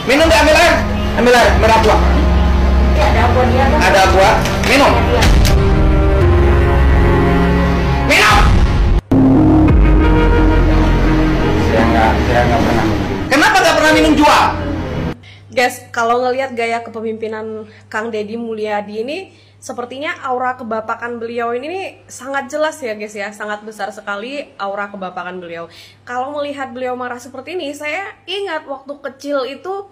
Minum deh, ambil air. Ambil air, merah buah. Ada aqua dia. Ada buah. Minum. Minum. Saya nggak pernah minum. Kenapa nggak pernah minum jual? Guys, kalau ngelihat gaya kepemimpinan Kang Deddy Mulyadi ini, sepertinya aura kebapakan beliau ini sangat jelas ya guys ya, sangat besar sekali aura kebapakan beliau. Kalau melihat beliau marah seperti ini, saya ingat waktu kecil itu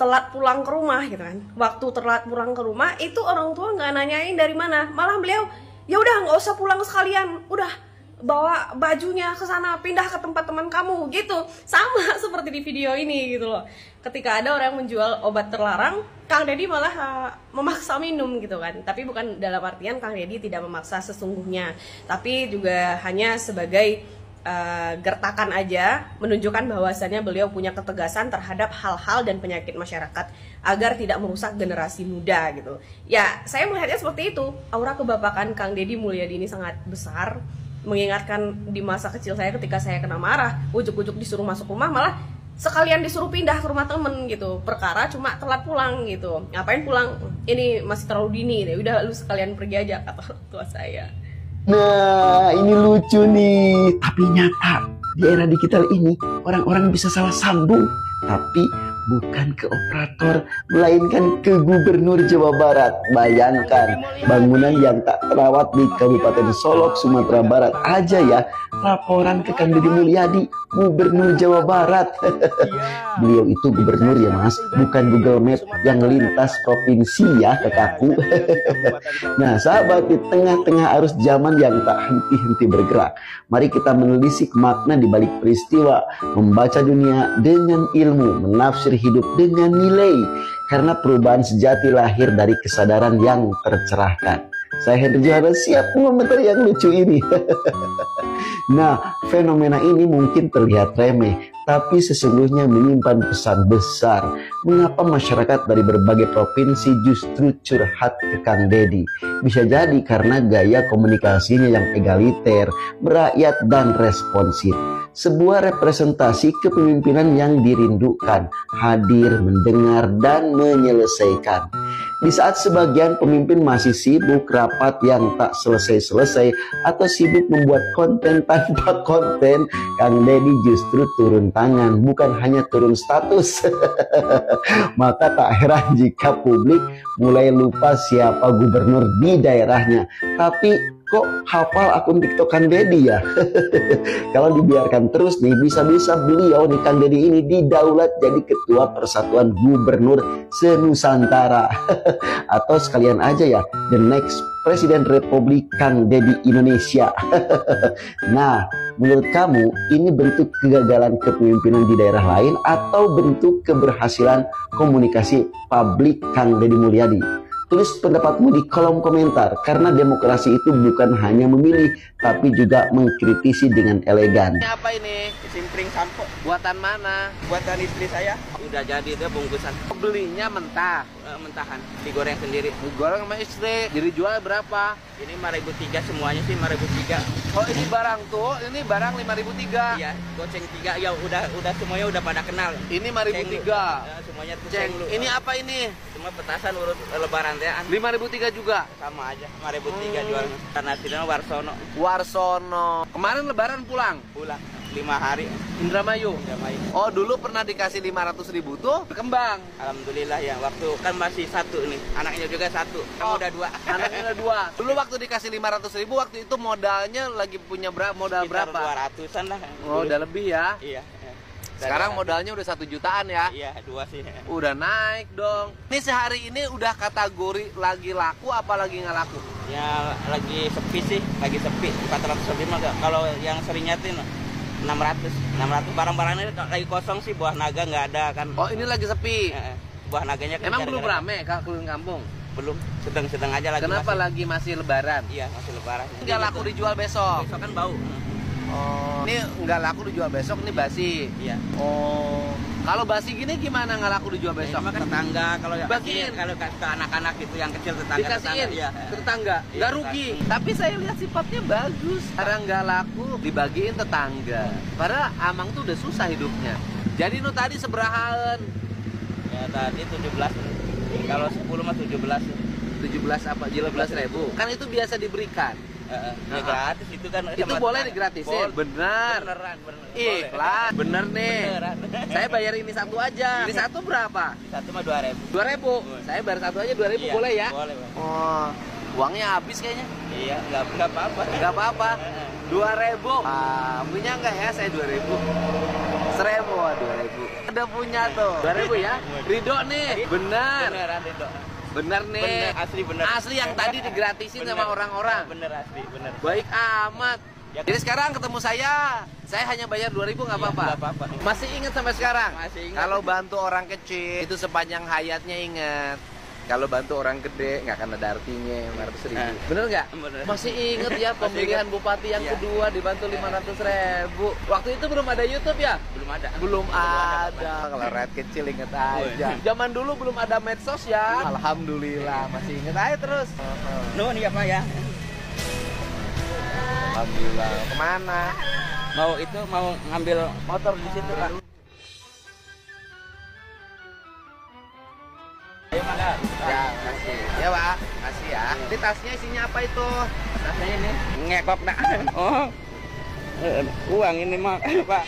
telat pulang ke rumah gitu kan. Waktu telat pulang ke rumah itu orang tua nggak nanyain dari mana, malah beliau ya udah nggak usah pulang sekalian, udah bawa bajunya ke sana, pindah ke tempat teman kamu gitu. Sama seperti di video ini gitu loh. Ketika ada orang yang menjual obat terlarang, Kang Deddy malah memaksa minum gitu kan. Tapi bukan dalam artian Kang Deddy tidak memaksa sesungguhnya, tapi juga hanya sebagai gertakan aja, menunjukkan bahwasannya beliau punya ketegasan terhadap hal-hal dan penyakit masyarakat agar tidak merusak generasi muda gitu. Ya, saya melihatnya seperti itu. Aura kebapakan Kang Deddy Mulyadi ini sangat besar, mengingatkan di masa kecil saya ketika saya kena marah, ujuk-ujuk disuruh masuk rumah, malah sekalian disuruh pindah ke rumah temen gitu, perkara cuma telat pulang gitu. Ngapain pulang, ini masih terlalu dini deh, udah lu sekalian pergi aja, kata orang tua saya. Nah, ini lucu nih, tapi nyata di era digital ini orang-orang bisa salah sambung, tapi bukan ke operator, melainkan ke Gubernur Jawa Barat. Bayangkan, bangunan yang tak terawat di Kabupaten Solok, Sumatera Barat aja ya, laporan ke Kang Deddy Mulyadi, Gubernur Jawa Barat. Beliau itu gubernur ya mas, bukan Google Map yang lintas provinsi ya kakakku. Nah sahabat, di tengah-tengah arus zaman yang tak henti-henti bergerak, mari kita menelisik makna di balik peristiwa, membaca dunia dengan ilmu, menafsir hidup dengan nilai, karena perubahan sejati lahir dari kesadaran yang tercerahkan. Saya Henry Johara siap komentar yang lucu ini. Nah, fenomena ini mungkin terlihat remeh, tapi sesungguhnya menyimpan pesan besar. Mengapa masyarakat dari berbagai provinsi justru curhat ke Kang Deddy? Bisa jadi karena gaya komunikasinya yang egaliter, merakyat dan responsif. Sebuah representasi kepemimpinan yang dirindukan, hadir, mendengar, dan menyelesaikan. Di saat sebagian pemimpin masih sibuk rapat yang tak selesai-selesai atau sibuk membuat konten tanpa konten, Kang Deddy justru turun tangan, bukan hanya turun status. Maka tak heran jika publik mulai lupa siapa gubernur di daerahnya. Tapi kok hafal akun TikTok Kang Deddy ya? Kalau dibiarkan terus nih, bisa-bisa beliau nih Kang Deddy ini didaulat jadi ketua Persatuan Gubernur se-Nusantara. Atau sekalian aja ya, the next Presiden Republik Kang Deddy Indonesia. Nah, menurut kamu ini bentuk kegagalan kepemimpinan di daerah lain atau bentuk keberhasilan komunikasi publik Kang Deddy Mulyadi? Tulis pendapatmu di kolom komentar, karena demokrasi itu bukan hanya memilih, tapi juga mengkritisi dengan elegan. Ini apa ini? Simpring sampo. Buatan mana? Buatan istri saya. Udah jadi dia bungkusan. Belinya mentah. Mentahan, digoreng sendiri. Digoreng sama istri. Jadi jual berapa? Ini 5.300 semuanya sih 5.300. Oh ini barang tuh, ini barang 5.300. Iya, goceng 3 ya udah semuanya udah pada kenal. Ini 5.300. Ya, semuanya tuh Ceng. lu. Ini apa ini? Cuma petasan urut lebaran teh. 5.300 juga. Sama aja, 5.300 jualnya. Karena aslinya Warsono. Warsono. Kemarin lebaran pulang. 5 hari. Indramayu. Oh dulu pernah dikasih 500.000 tuh berkembang. Alhamdulillah ya, waktu kan masih satu nih, anaknya juga satu, kamu udah 2. Anaknya udah 2. Dulu waktu dikasih 500.000 waktu itu modalnya lagi punya modal berapa? 200-an lah. Oh udah lebih ya? Iya. Sekarang modalnya udah 1 jutaan ya? Iya, 2 sih. Udah naik dong. Ini sehari ini udah kategori lagi laku apa lagi nggak laku? Ya lagi sepi sih, lagi sepi. 405 kalau yang sering nyatin 600 barang-barangnya lagi kosong sih, buah naga nggak ada kan. Oh ini lagi sepi. Buah naganya kan emang belum rame kak keliling kampung? Belum, sedang aja lagi. Kenapa lagi masih lebaran? Iya masih lebaran. Nggak laku dijual besok? Besok kan bau. Oh ini nggak laku dijual besok, ini basi? Iya. Oh kalau basi gini gimana nggak laku dijual besok? Kan tetangga, kalau bagiin kalau ke anak-anak itu yang kecil tetangga. Dikasihin ya. ke tetangga, nggak rugi. Tapi saya lihat sifatnya bagus. Karena nggak laku dibagiin tetangga. Padahal Amang tuh udah susah hidupnya. Jadi nu tadi seberahaan? Ya tadi 17. Kalau 10 mah 17. 17 apa? 17.000. Kan itu biasa diberikan. Ya gratis itu kan. Itu boleh digratisin? Bener. Beneran. Iklan. Bener nih. Beneran. Saya bayar ini satu aja. Ini satu berapa? Satu mah 2.000. 2.000. Saya bayar satu aja 2.000 Iya, boleh ya? Boleh, Bang. Oh, uangnya habis kayaknya. Iya, enggak apa-apa. Enggak apa-apa. 2.000. Punya enggak ya saya 2.000? 1.000, 2.000. Udah punya tuh. 2.000 ya? Ridho nih. Bener. Beneran itu. Bener nih. Bener, asli yang tadi digratisin sama orang-orang. Bener asli, bener. Baik amat. Ya. Jadi sekarang ketemu saya hanya bayar 2.000 nggak Iya, apa-apa. nggak apa-apa. Masih ingat sampai sekarang? Masih ingat. Kalau bantu orang kecil itu sepanjang hayatnya ingat. Kalau bantu orang gede nggak akan ada artinya 500.000. Bener nggak? Bener. Masih inget ya pemilihan bupati yang Iya. kedua dibantu 500.000. Waktu itu belum ada YouTube ya? Belum ada. Belum ada. Kalau rakyat kecil inget aja. Zaman dulu belum ada medsos ya. Alhamdulillah masih inget aja terus. Nuhun ya Pak ya. Alhamdulillah. Kemana? Mau ngambil motor di situ Pak. Ayo Pak. Ya, kasih. Ya, Pak. Kasih ya. Ini tasnya isinya apa itu? Tasnya ini ngekok nak. Oh. Uang ini mah Pak.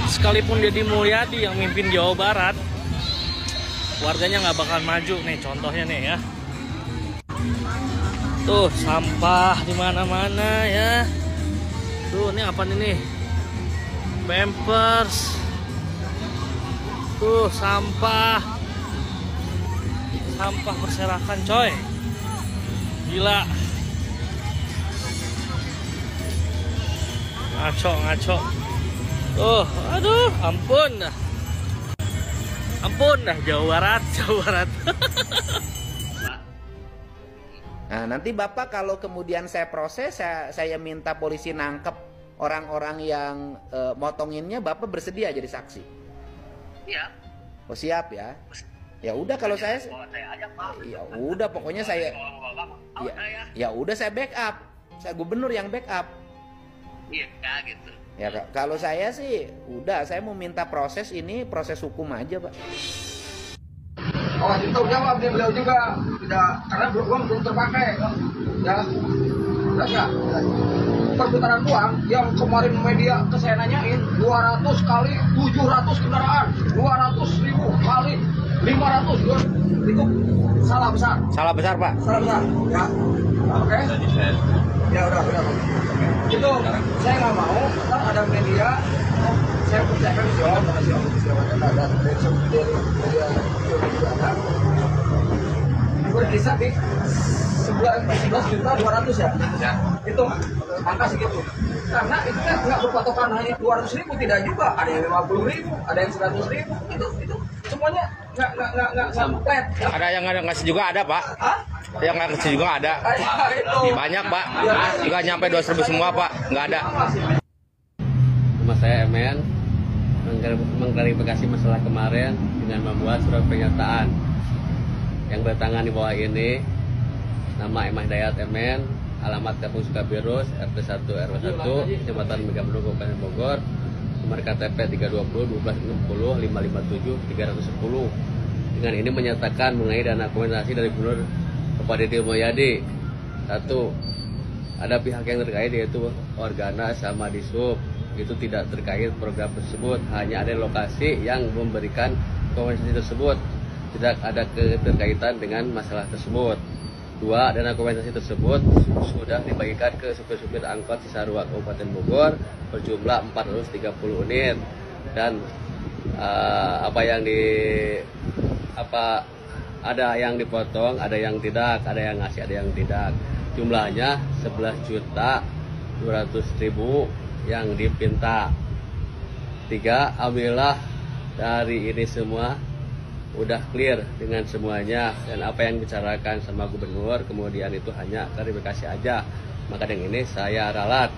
Sekalipun Deddy Mulyadi yang mimpin Jawa Barat, warganya nggak bakal maju nih. Contohnya nih ya, tuh sampah di mana-mana ya. Tuh ini apa nih? Pampers. Tuh sampah berserakan coy. Gila. Ngaco. Aduh, ampun dah Jawa Barat. Nah, nanti Bapak kalau kemudian saya proses, saya minta polisi nangkep orang-orang yang motonginnya, Bapak bersedia jadi saksi? Iya. Oh, siap ya. Ya udah kalau saya ya udah pokoknya saya ya udah saya backup. Saya gubernur yang backup. Iya, gitu. Ya kalau saya sih udah saya mau minta proses hukum aja, Pak. Oh, itu jawab dia, beliau juga tidak, karena uang belum terpakai ya. Ya, perputaran uang yang kemarin media ke saya nanyain 200 kali 700 kendaraan, 200.000 kali 500 itu salah besar. Salah besar, Pak. Salah besar ya. Oke. Ya udah. Itu saya nggak mau, kan ada media, saya percayakan siapa ada berkisar di 11.200.000 ya. Itu angka segitu. Karena itu kan nggak berpatokan hanya 200.000, tidak juga. Ada yang 50.000, ada yang 100.000. Itu semuanya nggak flat. Ada yang ngasih juga ada Pak. Hah? Yang ngasih juga ada. Banyak Pak. Juga nyampe 200.000 semua Pak. Nggak ada. Nama saya MN, mengklarifikasi masalah kemarin dengan membuat surat pernyataan yang bertangan di bawah ini. Nama Imah Dayat MN, alamat Kampung Sukabirus, RT 1 RW 1, Kecamatan Megamendung, Kabupaten Bogor, nomor KTP 320 1260 557 310. Dengan ini menyatakan mengenai dana kompensasi dari Gubernur kepada Deddy Mulyadi. 1. Ada pihak yang terkait yaitu Organa sama Disub. Itu tidak terkait program tersebut, hanya ada lokasi yang memberikan kompensasi tersebut, tidak ada keterkaitan dengan masalah tersebut. 2. Dana kompensasi tersebut sudah dibagikan ke supir-supir angkot Cisarua Kabupaten Bogor berjumlah 430 unit dan ada yang dipotong, ada yang tidak, ada yang ngasih, ada yang tidak. Jumlahnya 11.200.000 yang dipinta. 3. Alhamdulillah dari ini semua udah clear dengan semuanya, dan apa yang dibicarakan sama gubernur kemudian itu hanya klarifikasi aja. Maka dengan ini saya ralat